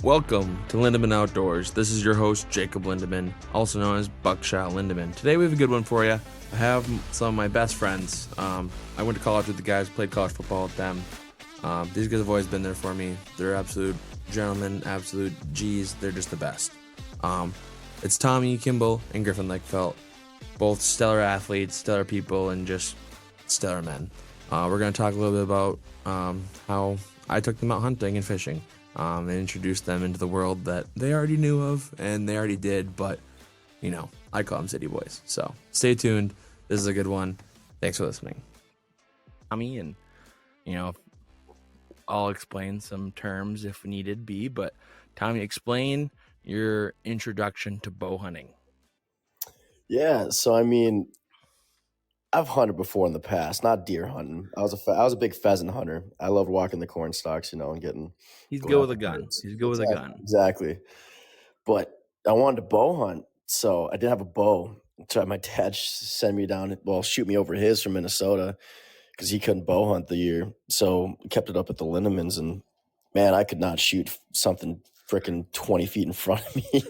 Welcome to Lindemann Outdoors. This is your host, Jacob Lindemann, also known as Buckshot Lindemann. Today we have a good one for you. I have some of my best friends. I went to college with the guys, played college football with them. These guys have always been there for me. They're absolute gentlemen, absolute G's. They're just the best. It's Tommy Kimball and Griffin Lickfeldt, both stellar athletes, stellar people, and just stellar men. We're going to talk a little bit about how I took them out hunting and fishing. And introduced them into the world that they already knew of and they already did, but, you know, I call them city boys. So stay tuned. This is a good one. Thanks for listening. Tommy, and, you know, I'll explain some terms if needed be, but Tommy, explain your introduction to bow hunting. Yeah, so I mean, I've hunted before in the past, not deer hunting. I was a big pheasant hunter. I loved walking the corn stalks, and getting. He's good with a gun. He's good with a gun. Exactly. But I wanted to bow hunt, so I didn't have a bow. So my dad sent me down, shoot me over his from Minnesota because he couldn't bow hunt the year. So we kept it up at the Lindemans, and man, I could not shoot something freaking 20 feet in front of me.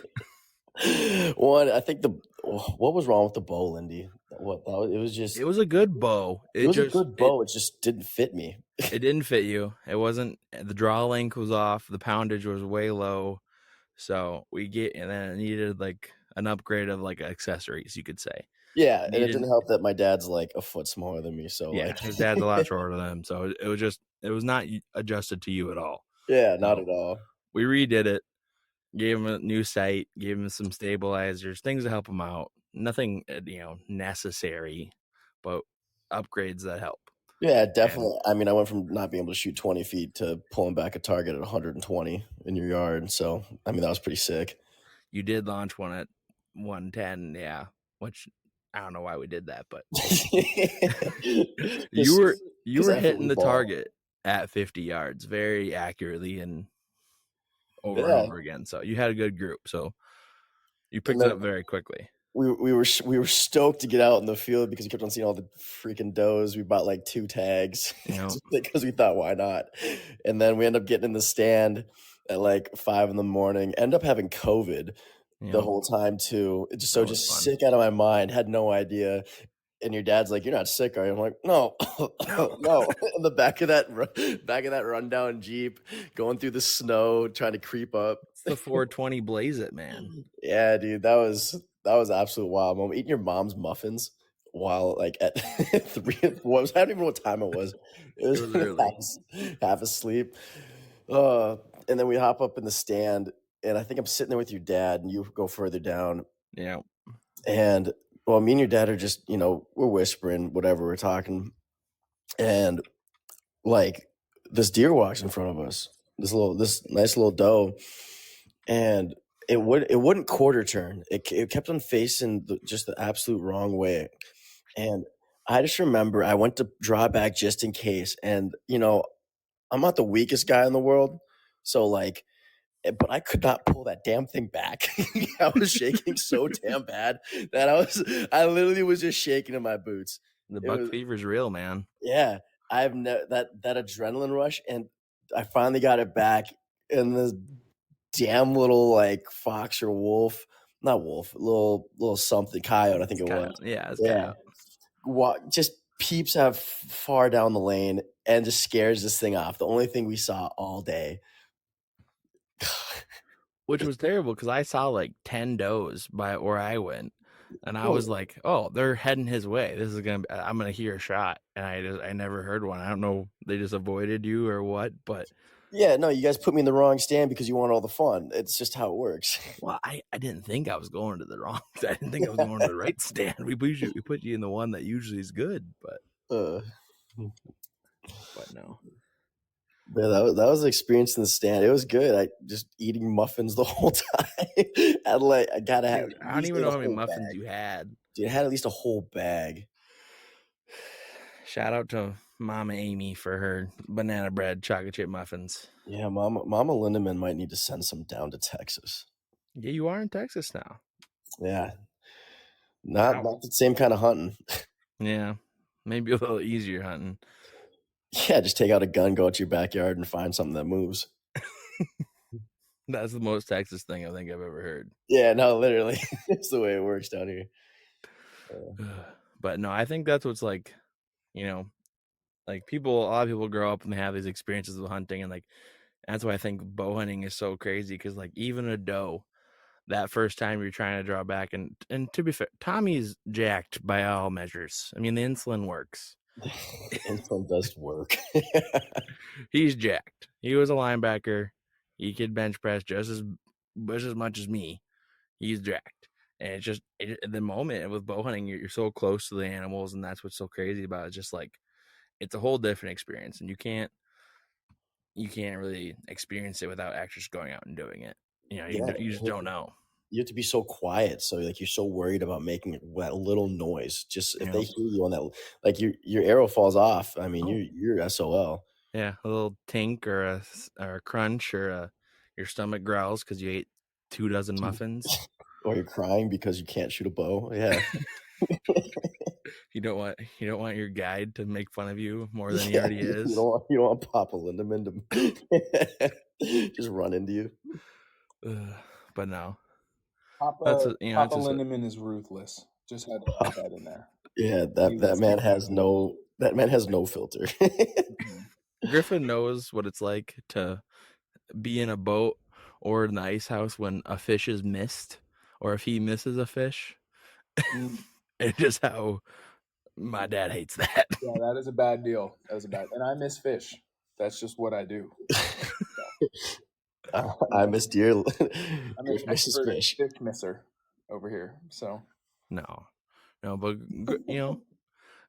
I think what was wrong with the bow, Lindy? It was a good bow. It was a good bow. It just didn't fit me. It didn't fit you. It wasn't. The draw length was off. The poundage was way low. So and then it needed like an upgrade of like accessories, you could say. Yeah, and it didn't help that my dad's like a foot smaller than me. So yeah, his dad's a lot shorter than him. So it was not adjusted to you at all. Yeah, not at all. We redid it. Gave him a new sight, gave him some stabilizers, things to help him out. Nothing, necessary, but upgrades that help. Yeah, definitely. I mean, I went from not being able to shoot 20 feet to pulling back a target at 120 in your yard. So, I mean, that was pretty sick. You did launch one at 110, yeah, which I don't know why we did that, but you were hitting the target at 50 yards very accurately and over again. So you had a good group. So you picked it up very quickly. We were stoked to get out in the field because we kept on seeing all the freaking does. We bought like 2 tags because we thought, why not? And then we end up getting in the stand at like 5 a.m. End up having COVID the whole time too. Just sick out of my mind. Had no idea. And your dad's like, "You're not sick, are you?" I'm like, "No, no." In the back of that rundown Jeep, going through the snow, trying to creep up. It's the 420 Blaze It, man. Yeah, dude, that was absolute wild moment. Eating your mom's muffins while like at 3. I don't even know what time it was. It was early. half asleep. And then we hop up in the stand, and I think I'm sitting there with your dad, and you go further down. Yeah. And me and your dad are just, we're whispering, whatever, we're talking. And like this deer walks in front of us, this nice little doe. And it wouldn't quarter turn. It kept on facing just the absolute wrong way. And I just remember I went to draw back just in case. And, I'm not the weakest guy in the world. So like, but I could not pull that damn thing back. I was shaking so damn bad that I literally was just shaking in my boots. The buck fever's real, man. Yeah. That adrenaline rush, and I finally got it back, and this damn little like fox or wolf, not wolf, little something, coyote, I think it was. Yeah, it's coyote. Just peeps out far down the lane and just scares this thing off. The only thing we saw all day. Which was terrible because I saw like 10 does by where I went, and I was like, "Oh, they're heading his way. I'm gonna hear a shot." And I never heard one. I don't know, they just avoided you or what, but yeah, no, you guys put me in the wrong stand because you want all the fun. It's just how it works. Well, I didn't think I was going to the wrong. I didn't think I was going to the right stand. We put you in the one that usually is good, but no. Yeah, that was an experience in the stand. It was good. I just eating muffins the whole time. I gotta have. Dude, I don't even know how many muffins you had. Dude, I had at least a whole bag. Shout out to Mama Amy for her banana bread chocolate chip muffins. Yeah, Mama Lindemann might need to send some down to Texas. Yeah, you are in Texas now. Yeah, not the same kind of hunting. Yeah, maybe a little easier hunting. Yeah, just take out a gun, go out to your backyard, and find something that moves. That's the most Texas thing I think I've ever heard. Yeah, no, literally, it's the way it works down here. But no, I think that's what's like, you know, like a lot of people grow up and they have these experiences with hunting, and like that's why I think bow hunting is so crazy because like even a doe, that first time you're trying to draw back, and to be fair, Tommy's jacked by all measures. I mean, the insulin works. Insulin does work. He's jacked. He was a linebacker. He could bench press just as much as me. He's jacked. And it's just the moment with bow hunting, you're so close to the animals, and that's what's so crazy about it. It's just like it's a whole different experience, and you can't really experience it without actually just going out and doing it. Yeah, You just don't know. you have to be so quiet, so, like, you're so worried about making that little noise. Just if You they know, hear you on that, like, your arrow falls off, I mean, oh you're SOL. yeah, a little tink or a crunch or your stomach growls because you ate 24 muffins. Or you're crying because you can't shoot a bow, yeah. You don't want your guide to make fun of you more than he Yeah, already is. you don't want Papa Lindemann to just run into you. Ugh, but no, that's Papa it's Papa just Lindemann is ruthless. Just had to put that in there. Yeah, He that was man has no filter. Griffin knows what it's like to be in a boat or in the ice house when a fish is missed, or if he misses a fish. Mm, And just how my dad hates that. yeah, that is a bad deal. That was a bad, and I miss fish. That's just what I do. You I know, miss deer. I'm an Griff misses expert fish. fish misser over here. So No, but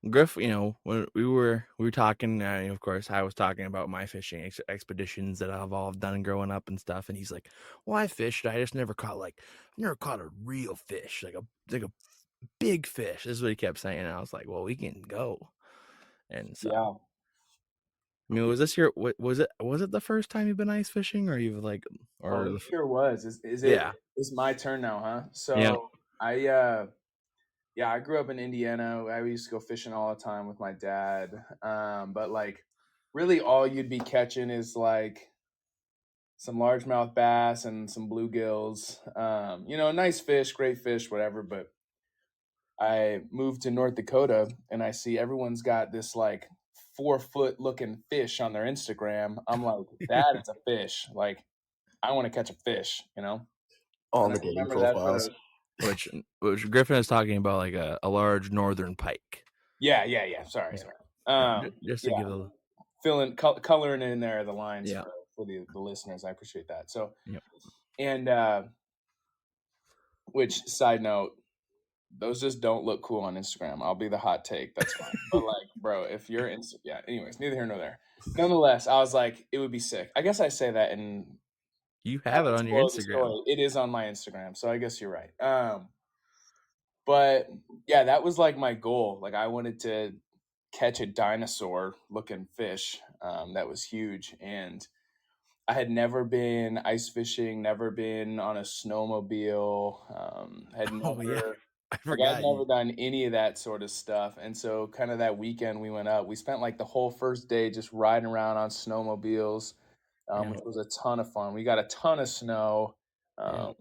Griff, when we were talking, of course, I was talking about my fishing expeditions that I've all done growing up and stuff, and he's like, "Well, I fished. I just never caught a real fish, like a big fish." This is what he kept saying, and I was like, "Well, we can go." And so, yeah, I mean, was this your was it the first time you've been ice fishing, or you've like, oh, or it sure was. Is it? yeah, It's my turn now, huh? yeah, So I yeah, I grew up in Indiana. I used to go fishing all the time with my dad. But like, really, all you'd be catching is like some largemouth bass and some bluegills. Nice fish, great fish, whatever. But I moved to North Dakota and I see everyone's got this like 4 foot looking fish on their Instagram. I'm like, that is a fish. Like, I want to catch a fish, On And I the dating remember that profiles. photo. which Griffin is talking about, like a large northern pike. Yeah. Sorry. Just to Yeah, give a coloring in there the lines yeah. for the listeners. I appreciate that. So, Yep. and which side note, those just don't look cool on Instagram. I'll be the hot take. That's fine. But like, bro, if you're yeah. Anyways, neither here nor there. Nonetheless, I was like, it would be sick. I guess I say that and You have it on your spoil the Instagram. story. It is on my Instagram, so I guess you're right. But yeah, that was like my goal. Like, I wanted to catch a dinosaur looking fish. That was huge, and I had never been ice fishing, never been on a snowmobile, had Oh yeah, never I like I'd forgot never you. done any of that sort of stuff. And so kind of that weekend we went up, we spent like the whole first day just riding around on snowmobiles, Yeah, which was a ton of fun. We got a ton of snow. yeah, Um,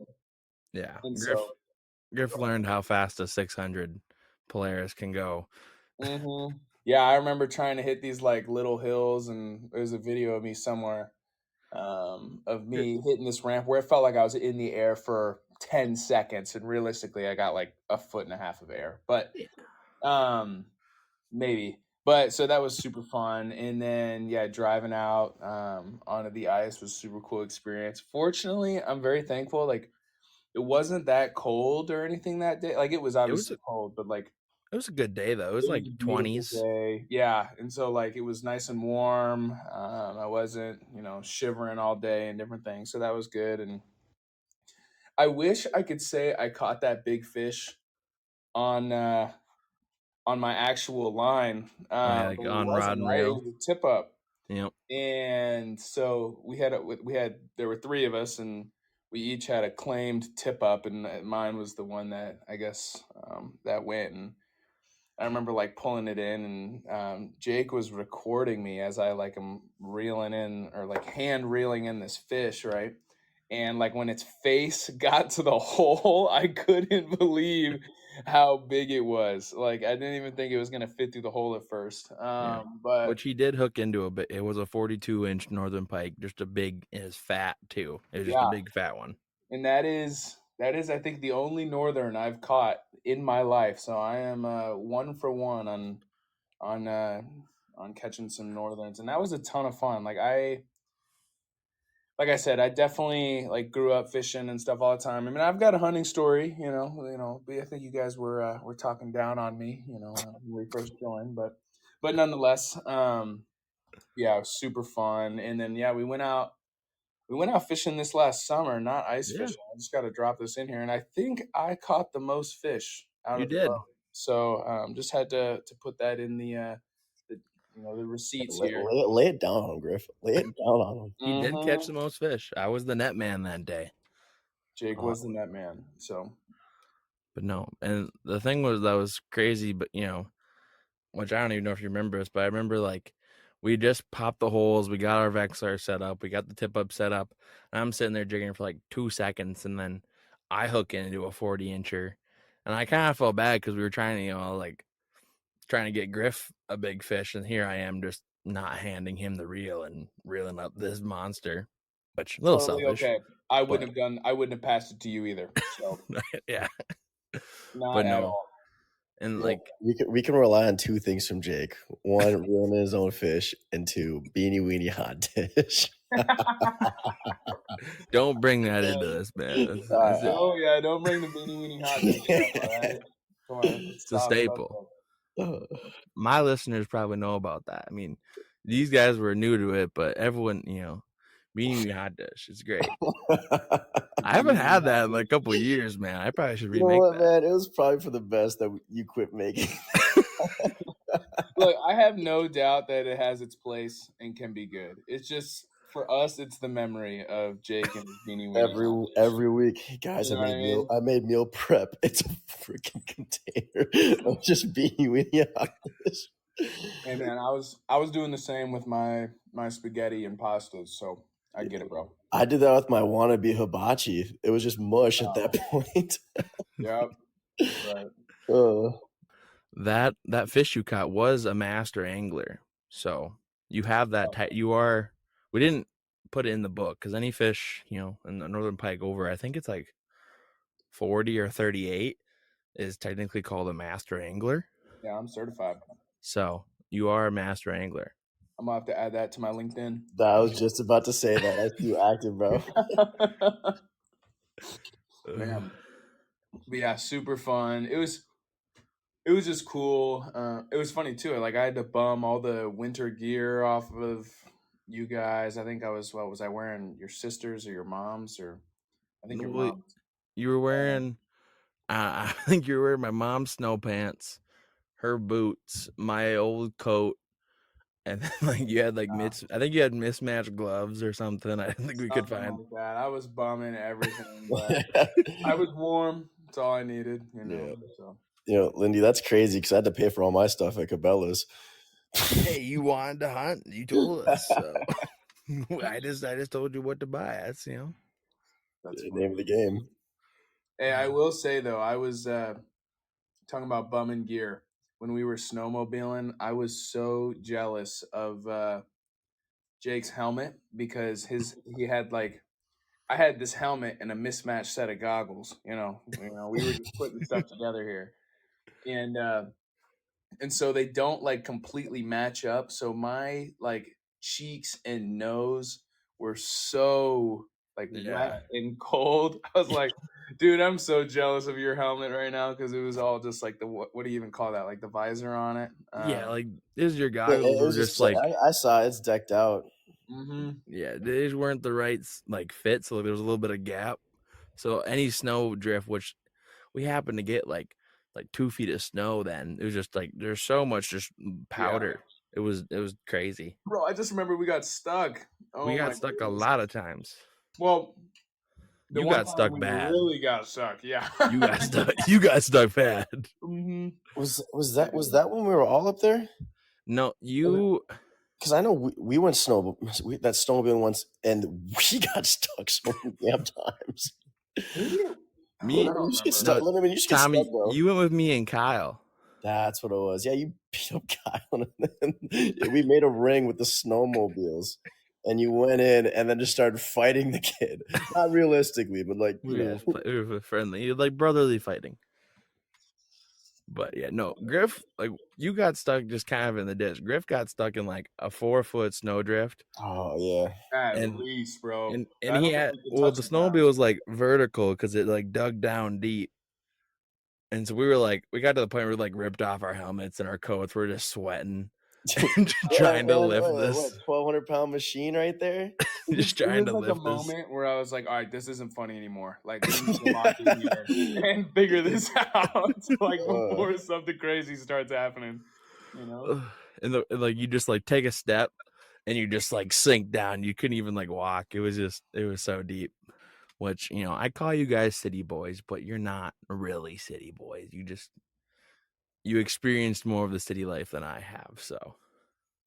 yeah. and Griff so Griff learned how fast a 600 Polaris can go. yeah, I remember trying to hit these like little hills, and there's a video of me somewhere of me hitting this ramp where it felt like I was in the air for 10 seconds. And realistically, I got like a foot and a half of air, but Yeah. maybe. But so that was super fun. And then, yeah, driving out onto the ice was super cool experience. Fortunately, I'm very thankful. Like, it wasn't that cold or anything that day. Like, it was It was obviously cold, but like, it was a good day though. It was it like was a beautiful 20s. day. Yeah. And so, like, it was nice and warm. I wasn't, shivering all day and different things. So that was good. And I wish I could say I caught that big fish on on my actual line, Oh yeah, but like it on wasn't. rod and Right, it reel. was a tip up, Yep. and so there were three of us, and we each had a claimed tip up, and mine was the one that I guess that went. And I remember like pulling it in, and Jake was recording me as I like am reeling in or like hand reeling in this fish, right? And like when its face got to the hole, I couldn't believe how big it was. Like I didn't even think it was gonna fit through the hole at first. But Which he did hook into a bit. It was a 42-inch northern pike, just a big. It was fat too. It was just a big fat one. And that is I think the only northern I've caught in my life. So I am 1 for 1 on catching some northerns, and that was a ton of fun. Like I said, I definitely like grew up fishing and stuff all the time. I mean, I've got a hunting story, but I think you guys were talking down on me, when we first joined, but nonetheless, yeah, it was super fun. And then we went out fishing this last summer, not ice fishing. I just got to drop this in here, and I think I caught the most fish out You of the did. boat. So just had to put that in the receipts here. Lay it down on him, Griff. Lay it down on him. He did catch the most fish. I was the net man that day. Jake was the net man. So, but no, and the thing was that was crazy. But which I don't even know if you remember this, but I remember like we just popped the holes, we got our Vexlar set up, we got the tip up set up, and I'm sitting there jigging for like 2 seconds, and then I hook into a 40-incher, and I kind of felt bad because we were trying to trying to get Griff a big fish, and here I am just not handing him the reel and reeling up this monster, which a little selfish. Okay, I wouldn't have passed it to you either. So yeah, not at all. And like we can rely on 2 things from Jake: 1, reeling his own fish, and 2, beanie weenie hot dish. Don't bring that into this, man. Don't bring the beanie weenie hot dish up, all right? Come on, it's a staple. My listeners probably know about that. I mean, these guys were new to it, but everyone, beanie weenie hot dish is great. I haven't had that in like a couple of years, man. I probably should remake that. Man, it was probably for the best that you quit making. Look, I have no doubt that it has its place and can be good. It's just for us, it's the memory of Jake and beanie weenie. Every week, hey guys, I made meal prep. It's a freaking container of just beanie weenie hot dish. And man, I was doing the same with my spaghetti and pastas, so I get it, bro. I did that with my wannabe hibachi. It was just mush at that point. Yep. Right. That fish you caught was a master angler, so you have that. We didn't put it in the book because any fish, in the northern pike over, I think it's like 40 or 38, is technically called a master angler. Yeah, I'm certified. So you are a master angler. I'm gonna have to add that to my LinkedIn. I was just about to say that. I see you active, bro. Man. But yeah, super fun. It was just cool. It was funny too. Like I had to bum all the winter gear off of you guys. I think I was I wearing your sister's or your mom's, or I think your mom's. You were wearing I think you were wearing my mom's snow pants, her boots, my old coat, and then like you had I think you had mismatched gloves or something. I didn't think we could find that. I was bumming everything, but I was warm. That's all I needed, Yeah. So. Lindy, that's crazy because I had to pay for all my stuff at Cabela's. Hey, you wanted to hunt? You told us. So. I just told you what to buy. That's that's the name of the game. Hey, I will say though, I was talking about bumming gear when we were snowmobiling. I was so jealous of Jake's helmet because he had I had this helmet and a mismatched set of goggles. We were just putting stuff together here, and so they don't completely match up. So my cheeks and nose were so wet and cold. I was like, dude, I'm so jealous of your helmet right now because it was all just what do you even call that? Like the visor on it. This is your goggles. It was just I saw it's decked out. Mm-hmm. Yeah, they just weren't the right fit, so there was a little bit of gap. So any snow drift, which we happened to get like 2 feet of snow, then it was just there's so much just powder. Yeah. It was crazy, bro. I just remember we got stuck. We got stuck a lot of times. Well, you got stuck bad. Really got stuck. Yeah, you got stuck. You got stuck bad. Mm-hmm. Was that when we were all up there? No, you. because I know we went that snowmobiling once, and we got stuck so many damn times. Me, I don't You just get remember. stuck. no, Lindemann, you just get Tommy, stuck, bro. you went with me and Kyle. That's what it was. Yeah, you beat up Kyle. And we made a ring with the snowmobiles, and you went in and then just started fighting the kid. Not realistically, but like We were friendly, like brotherly fighting. But yeah, no, Griff, like you got stuck just kind of in the ditch. Griff got stuck in like a 4-foot snowdrift. Oh yeah. At And least, bro. and I he don't think had we could touch the the ground. snowmobile was like vertical because it like dug down deep. And so we got to the point where we like ripped off our helmets and our coats. We're just sweating, trying to lift this. What 1,200-pound machine right there? Just It trying was to like a lift this. moment where I was like, all right, this isn't funny anymore. Like, we need to lock in here and figure this out, like, before something crazy starts happening, you know? And like you just like take a step and you just like sink down. You couldn't even like walk. It was so deep. Which, you know, I call you guys city boys, but you're not really city boys. You experienced more of the city life than I have. So,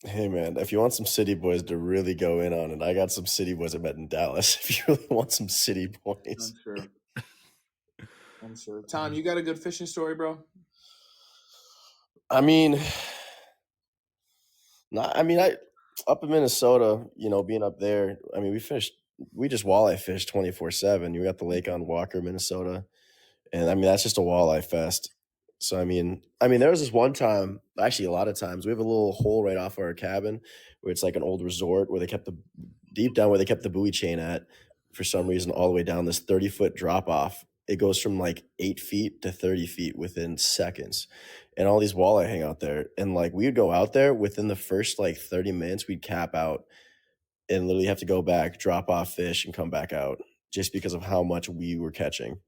Hey man, if you want some city boys to really go in on it, I got some city boys I met in Dallas. If you really want some city boys, I'm sure. Tom, you got a good fishing story, bro? I mean, I up in Minnesota, you know, being up there. I mean, we just walleye fished 24/7. You got the lake on Walker, Minnesota, and I mean that's just a walleye fest. So I mean, there was this one time, actually a lot of times, we have a little hole right off our cabin where it's like an old resort where they kept deep down where they kept the buoy chain at for some reason all the way down this 30-foot drop off. It goes from like 8 feet to 30 feet within seconds. And all these walleye hang out there. And like we would go out there within the first like 30 minutes, we'd cap out and literally have to go back, drop off fish, and come back out just because of how much we were catching.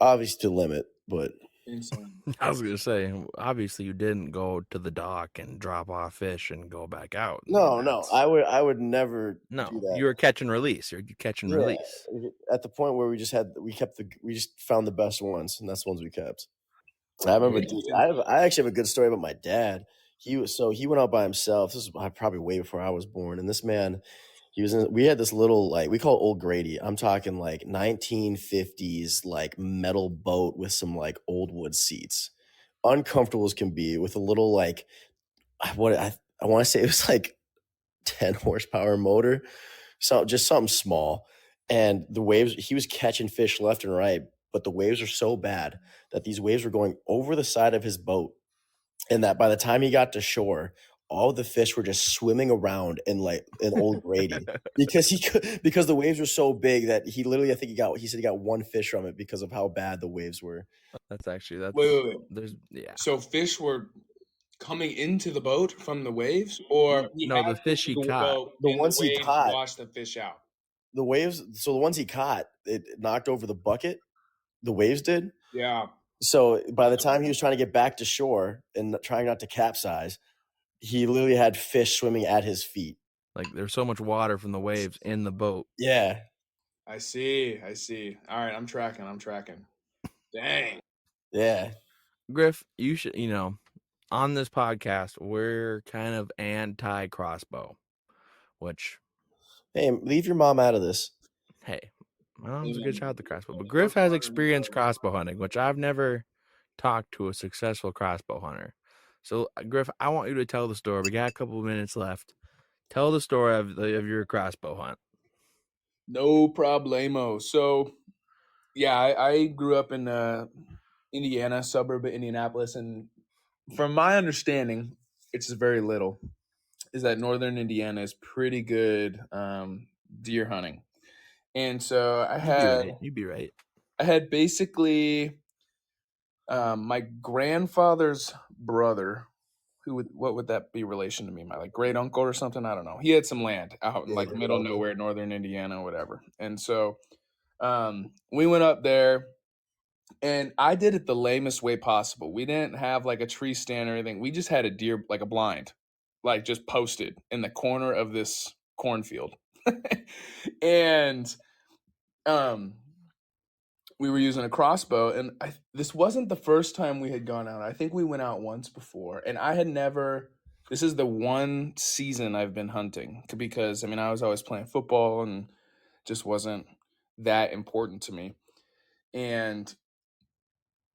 Obviously to limit, but Insane. I was gonna say, obviously, you didn't go to the dock and drop off fish and go back out. no, I would never do No, that. you were catch and release. You're catch and release. At the point where we just found the best ones, and that's the ones we kept. I remember. I actually have a good story about my dad. He went out by himself. This was probably way before I was born, and this man, we had this little, like, we call it Old Grady. I'm talking like 1950s like metal boat with some like old wood seats, uncomfortable as can be, with a little like I want to say it was like 10 horsepower motor, so just something small. And the waves, he was catching fish left and right, but the waves are so bad that these waves were going over the side of his boat, and that by the time he got to shore, all the fish were just swimming around in like an Old Grady because the waves were so big that he literally, I think he said he got one fish from it because of how bad the waves were. Wait. There's So fish were coming into the boat from the waves, or no, the fish he caught. The ones he caught washed the fish out. The waves, so the ones he caught, it knocked over the bucket. The waves did. Yeah. So by the time he was trying to get back to shore and trying not to capsize, he literally had fish swimming at his feet. Like there's so much water from the waves in the boat. Yeah. I see. All right, I'm tracking. Dang. Yeah. Griff, you should, on this podcast, we're kind of anti-crossbow, which... Hey, leave your mom out of this. Hey, my mom's a good shot at the crossbow. But Griff has experienced crossbow hunting, which I've never talked to a successful crossbow hunter. So, Griff, I want you to tell the story. We got a couple of minutes left. Tell the story of your crossbow hunt. No problemo. So, yeah, I grew up in Indiana, suburb of Indianapolis, and from my understanding, it's very little, is that northern Indiana is pretty good deer hunting. And so You'd be right. I had basically my grandfather's brother, what would that be relation to me? My like great uncle or something? I don't know. He had some land out in like middle nowhere, northern Indiana, whatever. And so we went up there, and I did it the lamest way possible. We didn't have like a tree stand or anything. We just had a deer, like a blind, like just posted in the corner of this cornfield. And we were using a crossbow, and this wasn't the first time we had gone out. I think we went out once before, and I had never this is the one season I've been hunting because I mean I was always playing football and just wasn't that important to me. And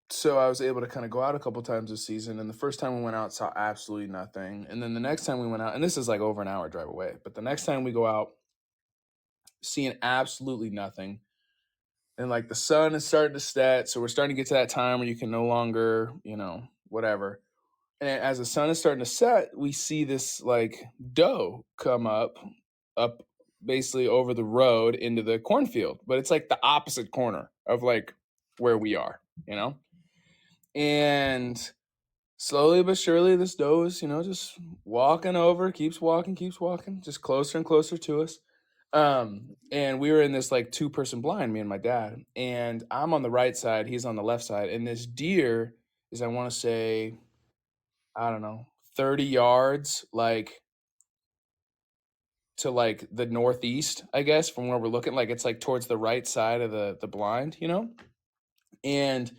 so I was able to kind of go out a couple times this season. And the first time we went out, saw absolutely nothing. And then the next time we went out, and this is like over an hour drive away, but the next time we go out, seeing absolutely nothing. And like the sun is starting to set. So we're starting to get to that time where you can no longer, whatever. And as the sun is starting to set, we see this like doe come up basically over the road into the cornfield. But it's like the opposite corner of like where we are, you know? And slowly but surely, this doe is, just walking over, keeps walking, just closer and closer to us. And we were in this like 2-person blind, me and my dad. And I'm on the right side, he's on the left side. And this deer is, I want to say, I don't know, 30 yards, like to like the northeast, I guess, from where we're looking. Like it's like towards the right side of the blind, And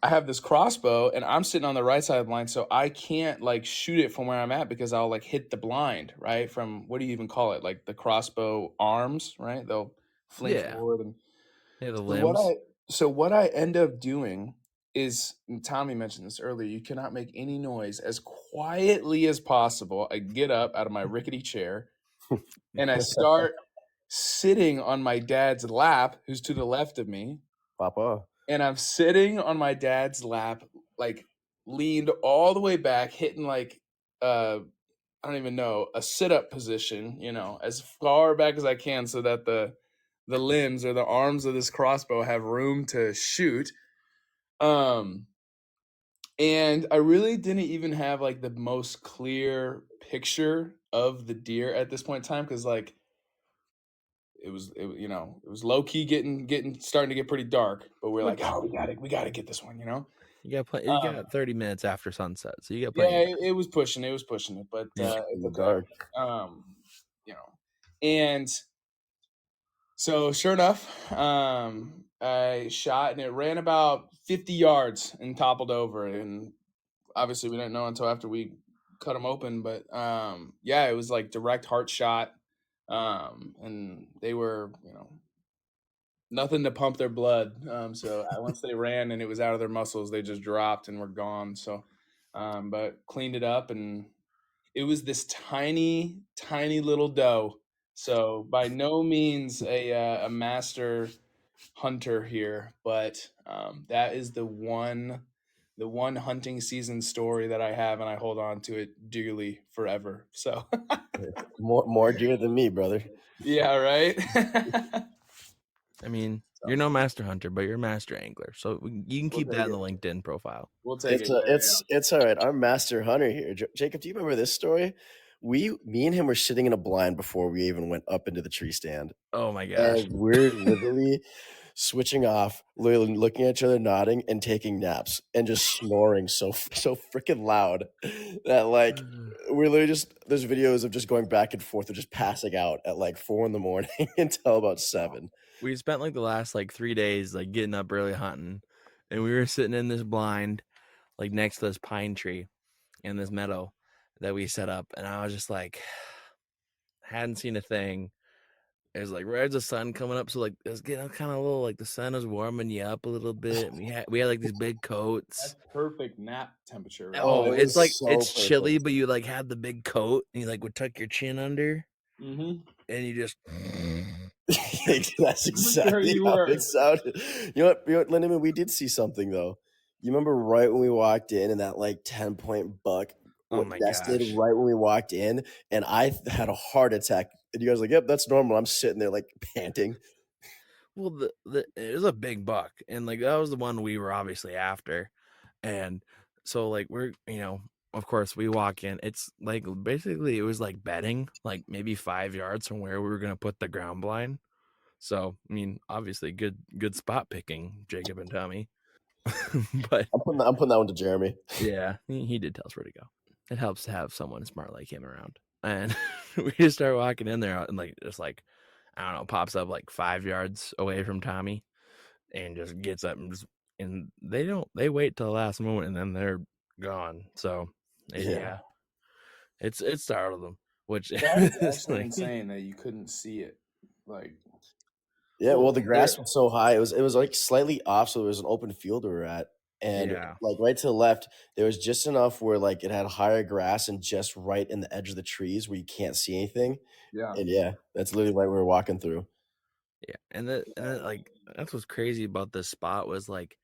I have this crossbow and I'm sitting on the right side of the blind, so I can't like shoot it from where I'm at because I'll like hit the blind, right? From what do you even call it? Like the crossbow arms, right? They'll fling Yeah. forward and Yeah, the so limbs. what I end up doing is, and Tommy mentioned this earlier, you cannot make any noise as quietly as possible. I get up out of my rickety chair and I start sitting on my dad's lap, who's to the left of me, Papa. and I'm sitting on my dad's lap, like leaned all the way back, hitting like I don't even know, a sit-up position, as far back as I can so that the limbs or the arms of this crossbow have room to shoot. And I really didn't even have like the most clear picture of the deer at this point in time because like it was low key getting starting to get pretty dark, but we're like, oh, we gotta get this one. You got 30 minutes after sunset, so you got Yeah, plenty of time. it was pushing it, but Yeah. it's In the okay. dark. And so sure enough, I shot and it ran about 50 yards and toppled over. And obviously we didn't know until after we cut them open, but yeah, it was like direct heart shot. And they were, nothing to pump their blood. So once they ran and it was out of their muscles, they just dropped and were gone. So, but cleaned it up and it was this tiny, tiny little doe. So by no means a master hunter here, but that is the one hunting season story that I have, and I hold on to it dearly forever. So More dear than me, brother. yeah, right. I mean, you're no master hunter, but you're a master angler, so you can keep that in the LinkedIn profile. We'll take it. It's all right. I'm master hunter here. Jacob, do you remember this story? Me and him were sitting in a blind before we even went up into the tree stand. Oh my gosh. And we're literally switching off, literally looking at each other, nodding, and taking naps, and just snoring so freaking loud that like we're literally just there's videos of just going back and forth or just passing out at like 4 a.m. until about 7. We spent like the last like 3 days like getting up early hunting, and we were sitting in this blind, like next to this pine tree in this meadow that we set up, and I was just like, hadn't seen a thing. It was like right as the sun coming up, so like it was getting kind of a little like the sun was warming you up a little bit. We had like these big coats. That's perfect nap temperature. Right? Oh, it it's was like so it's chilly, perfect. but you like had the big coat, and you like would tuck your chin under, Mm-hmm. and you just. That's exactly you how were. it sounded. You know what, Lindemann, we did see something though. You remember right when we walked in and that like 10-point buck Oh my nested gosh. right when we walked in, and I had a heart attack. And you guys were like, yep, that's normal. I'm sitting there like panting. Well, it was a big buck, and like that was the one we were obviously after, and so like we're of course we walk in. It's like basically it was like bedding, like maybe 5 yards from where we were gonna put the ground blind. So I mean, obviously good spot picking, Jacob and Tommy. But I'm putting that one to Jeremy. yeah, he did tell us where to go. It helps to have someone smart like him around, and we just start walking in there and like just like. I don't know, pops up like 5 yards away from Tommy and just gets up and they wait till the last moment and then they're gone. So yeah. It startled them, which That is is actually like, insane that you couldn't see it. Like, Yeah, well, the There- grass was so high. It was like slightly off, so it was an open field we were at. And yeah, like right to the left, there was just enough where like it had higher grass and just right in the edge of the trees where you can't see anything. yeah, And yeah, that's literally what we were walking through. yeah, and like that's what's crazy about this spot was like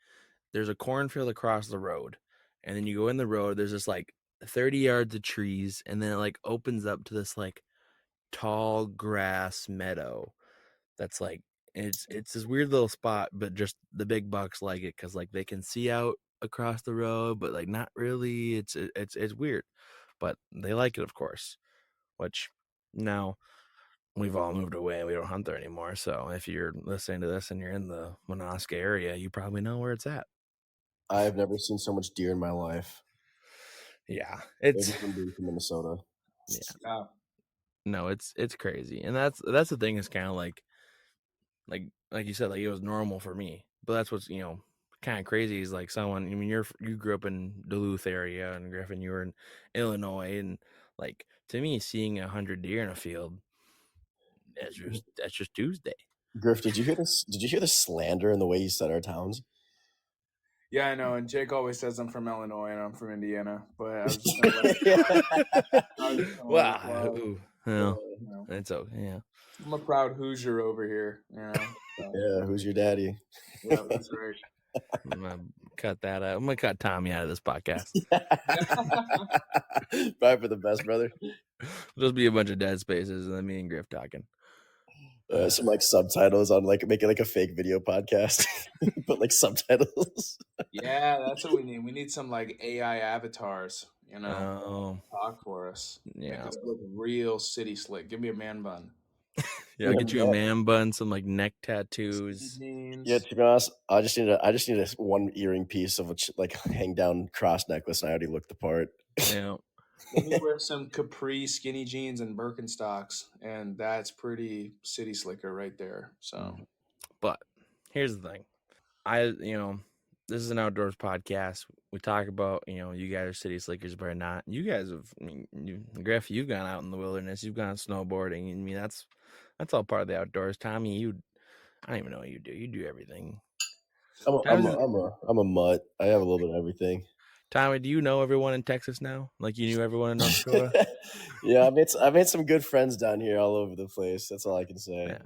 there's a cornfield across the road, and then you go in the road. There's this like 30 yards of trees, and then it like opens up to this like tall grass meadow that's like it's this weird little spot, but just the big bucks like it because like they can see out across the road, but like not really. It's weird, but they like it, of course. Which now we've all moved away. We don't hunt there anymore. So if you're listening to this and you're in the Manaska area, you probably know where it's at. I have never seen so much deer in my life. Yeah, Maybe it's from being from Minnesota. yeah. no, it's crazy, and that's the thing is kind of like you said, like it was normal for me, but that's what's kind of crazy is like someone. I mean, you grew up in Duluth area, and Griffin, you were in Illinois, and like to me, seeing 100 deer in a field, that's just Tuesday. Griff, did you hear this? Did you hear the slander in the way you said our towns? Yeah, I know. And Jake always says I'm from Illinois and I'm from Indiana, but I was just gonna let it fly. I was just gonna let it fly. Wow, ooh, well, You know, it's okay. Yeah, I'm a proud Hoosier over here. You know. So, Yeah, who's your daddy? yeah, that's right. I'm gonna cut that out. I'm gonna cut Tommy out of this podcast. Probably for the best, brother. There'll just be a bunch of dead spaces, and then me and Griff talking. Some like subtitles on like making like a fake video podcast, but like subtitles. Yeah, that's what we need. We need some like AI avatars, you know, Oh, talk for us. Make yeah. us look real city slick. Give me a man bun. Yeah, I'll get you a Yeah. man bun, some like neck tattoos. Jeans. Yeah, to be honest, I just need a one earring piece of a like hang down cross necklace, and I already looked the part. Yeah. Let me wear some capri skinny jeans and Birkenstocks, and that's pretty city slicker right there. So But here's the thing. This is an outdoors podcast. We talk about, you guys are city slickers, but not. You guys have, Griff, you've gone out in the wilderness. You've gone snowboarding. I mean, that's all part of the outdoors. Tommy, I don't even know what you do. You do everything. I'm a mutt. I have a little bit of everything. Tommy, do you know everyone in Texas now? Like you knew everyone in North Dakota? Yeah, I made some good friends down here all over the place. That's all I can say. Yeah.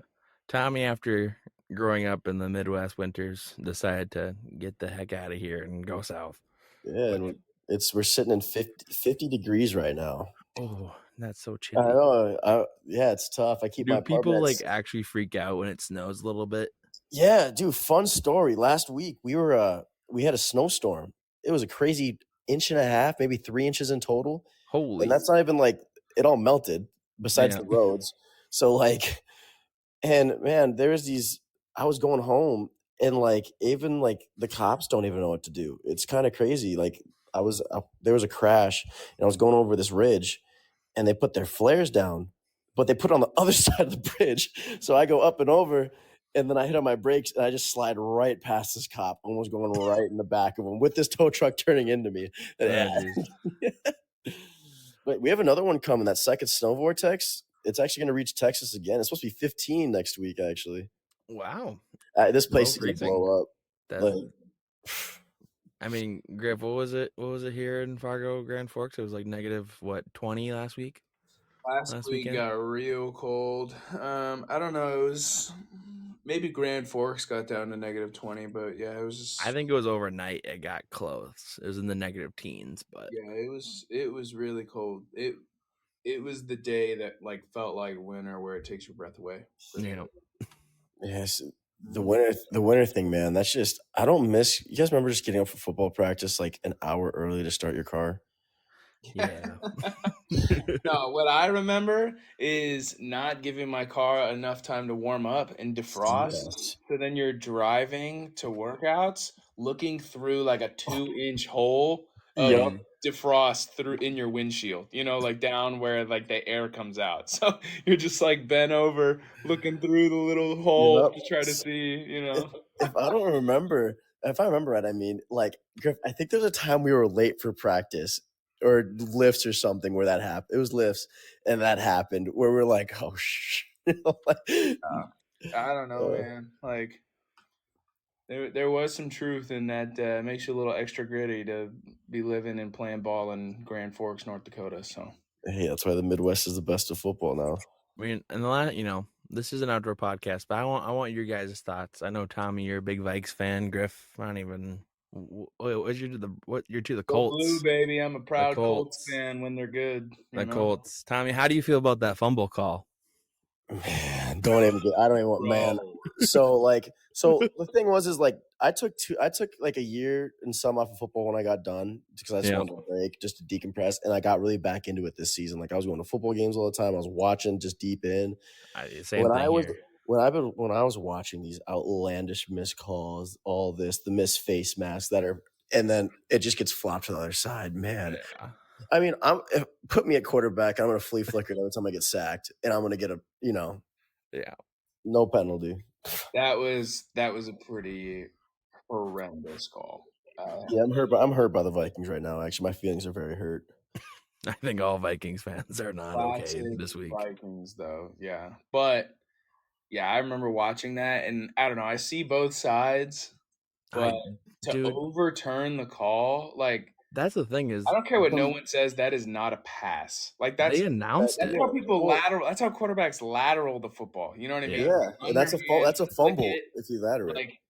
Tommy, after growing up in the Midwest winters, decided to get the heck out of here and go south. Yeah, and we're sitting in 50 degrees right now. Oh, that's so I chilly. know. Yeah, it's tough. I keep Do my people apartment like actually freak out when it snows a little bit? Yeah, dude, fun story. Last week we had a snowstorm. It was a crazy inch and a half, maybe 3 inches in total. Holy. And that's not even like it all melted besides Yeah. the roads. So like, and man, I was going home and like even like the cops don't even know what to do. It's kind of crazy. Like there was a crash and I was going over this ridge and they put their flares down, but they put it on the other side of the bridge. So I go up and over and then I hit on my brakes and I just slide right past this cop, almost going right in the back of him with this tow truck turning into me. But we have another one coming, that second snow vortex. It's actually going to reach Texas again. It's supposed to be 15 next week, actually. Wow. This place is going to freezing. blow up. I mean, Griff, what was it here in Fargo, Grand Forks? It was like negative, 20 last week? Last week weekend? got real cold. I don't know. It was maybe Grand Forks got down to negative 20, but yeah, it was just. I think it was overnight. It got close. It was in the negative teens, but yeah, it was really cold. It was the day that like felt like winter, where it takes your breath away. Yes, the winter thing, man. That's just I don't miss. You guys remember just getting up for football practice like an hour early to start your car? Yeah. No, what I remember is not giving my car enough time to warm up and defrost. Yes. So then you're driving to workouts, looking through like a 2-inch hole of defrost through in your windshield, like down where like the air comes out. So you're just like bent over looking through the little hole to try to see, If I remember right, I mean, like, Griff, I think there's a time we were late for practice or lifts or something where that happened. It was lifts, and that happened where we're like, oh shit. I don't know, man. Like there was some truth in that. Makes you a little extra gritty to be living and playing ball in Grand Forks, North Dakota. So Hey, that's why the Midwest is the best of football now. I mean, and the last, this is an outdoor podcast, but I want your guys' thoughts. I know Tommy, you're a big Vikes fan. Griff, I don't even. What you're to the Go Colts? Blue, baby. I'm a proud Colts Colts. fan when they're good. The Colts. Tommy, how do you feel about that fumble call? Man, don't even get. I don't even want. Man, so the thing is like I took like a year and some off of football when I got done because I just wanted to break, just to decompress, and I got really back into it this season. Like I was going to football games all the time. I was watching just deep in. Same thing here. When I was watching these outlandish missed calls, all this, the missed face masks and then it just gets flopped to the other side, man. Yeah. I mean, put me at quarterback. I'm going to flea flicker every time I get sacked, and I'm going to get no penalty. That was a pretty horrendous call. Yeah, I'm hurt by the Vikings right now. Actually, my feelings are very hurt. I think all Vikings fans are not okay this week. Vikings, though, yeah, but yeah, I remember watching that, and I don't know. I see both sides, but to overturn the call, like that's the thing is, I don't care what no one says. That is not a pass. Like they announced it. That's how people lateral. That's how quarterbacks lateral the football. You know what I mean? Yeah, and that's a fumble if you lateral. Like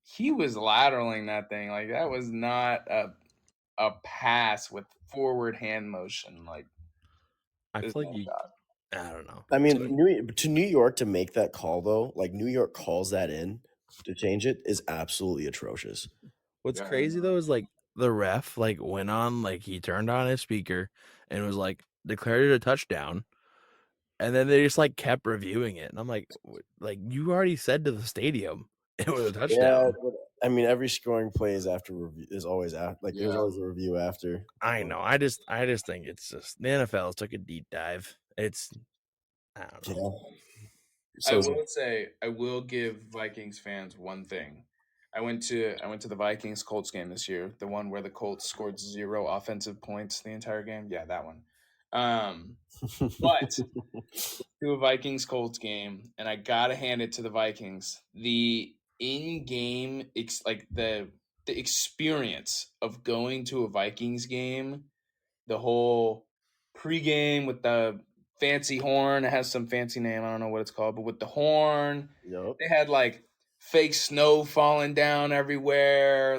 he was lateraling that thing. Like that was not a pass with forward hand motion. Like I feel like I don't know. I mean, to New York to make that call though, like New York calls that in to change it is absolutely atrocious. What's crazy though is like the ref went on, he turned on his speaker and was declared it a touchdown, and then they just kept reviewing it, and I'm like you already said to the stadium it was a touchdown. Yeah, I mean every scoring play is after review is always after there's always a review after. I know. I just think it's just the NFL took a deep dive. It's I don't know. Yeah. I will give Vikings fans one thing. I went to the Vikings Colts game this year, the one where the Colts scored 0 offensive points the entire game. Yeah, that one. But to a Vikings Colts game, and I gotta hand it to the Vikings. The in-game the experience of going to a Vikings game, the whole pregame with the fancy horn. It has some fancy name. I don't know what it's called, but with the horn, they had fake snow falling down everywhere.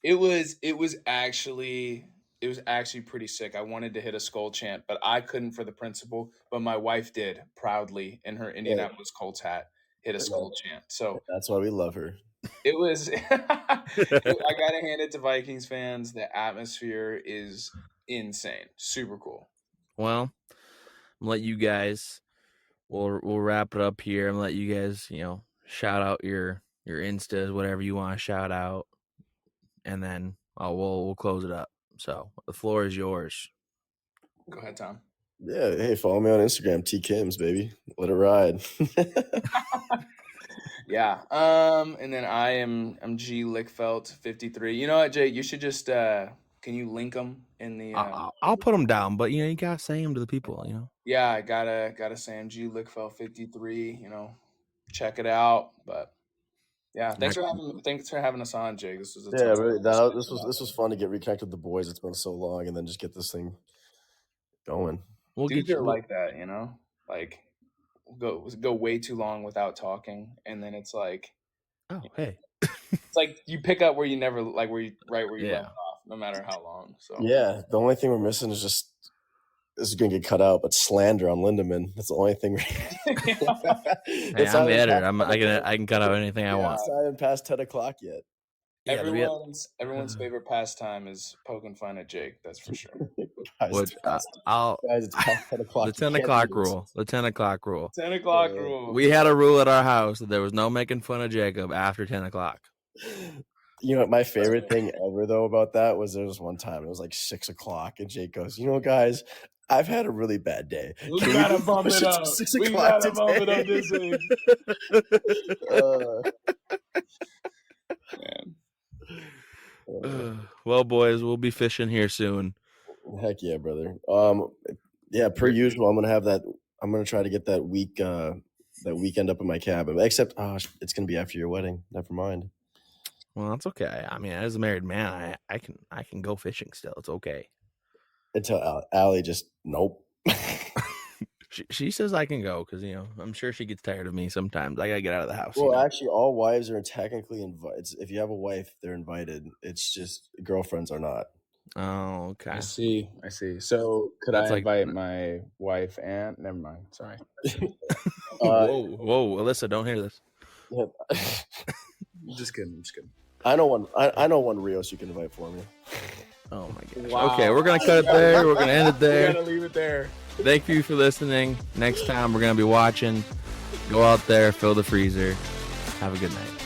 it was actually pretty sick. I wanted to hit a skull chant, but I couldn't for the principal. But my wife did proudly in her Indianapolis Colts hat hit a skull chant. So that's why we love her. It was. I gotta hand it to Vikings fans. The atmosphere is insane. Super cool. Well, I'm gonna let you guys. We'll wrap it up here. I'm gonna let you guys, shout out your instas, whatever you want to shout out, and then we'll close it up. So the floor is yours. Go ahead, Tom. Yeah, hey, follow me on Instagram, T Kims, baby. Let it ride. Yeah. And then I'm G Lickfeldt 53. You know what, Jay? You should just can you link them in the? I'll put them down, but you gotta say them to the people. Yeah, I gotta say I'm G Lickfeldt 53. Check it out. But yeah, thanks for having us on, Jake. This was really. This was fun to get reconnected with the boys. It's been so long, and then just get this thing going. Dudes are like that, go way too long without talking, and then it's like, oh hey, it's like you pick up where you never where you left off, no matter how long. So yeah, the only thing we're missing is just this is gonna get cut out, but slander on Lindemann. That's the only thing. Hey, I'm the editor. I can cut out anything I want. It's not even past 10 o'clock yet. Everyone's favorite pastime is poking fun at Jake. That's for sure. It's past 10 o'clock. The 10 o'clock rule. The 10 o'clock rule. 10 o'clock rule. We had a rule at our house that there was no making fun of Jacob after 10 o'clock. My favorite thing ever though about that was there was one time it was 6 o'clock and Jake goes, guys, I've had a really bad day. We gotta bump it up. 6 o'clock bump it up this week. Well, boys, we'll be fishing here soon. Heck yeah, brother. Yeah, per usual, I'm gonna have that. I'm gonna try to get that weekend up in my cabin. Except, it's gonna be after your wedding. Never mind. Well, that's okay. I mean, as a married man, I can go fishing still. It's okay. Until Allie just nope. She says I can go because I'm sure she gets tired of me sometimes. I gotta get out of the house. Well, actually, all wives are technically invited. If you have a wife, they're invited. It's just girlfriends are not. Oh, okay. I see. So could That's I like- invite my wife and never mind. Sorry. Whoa, Alyssa, don't hear this. Yeah. Just kidding. I know one. I know one Rios you can invite for me. Oh my gosh. Wow. Okay, we're gonna cut it there. We're gonna end it We there. gotta leave it there. Thank you for listening. Next time we're gonna be watching. Go out there, fill the freezer. Have a good night.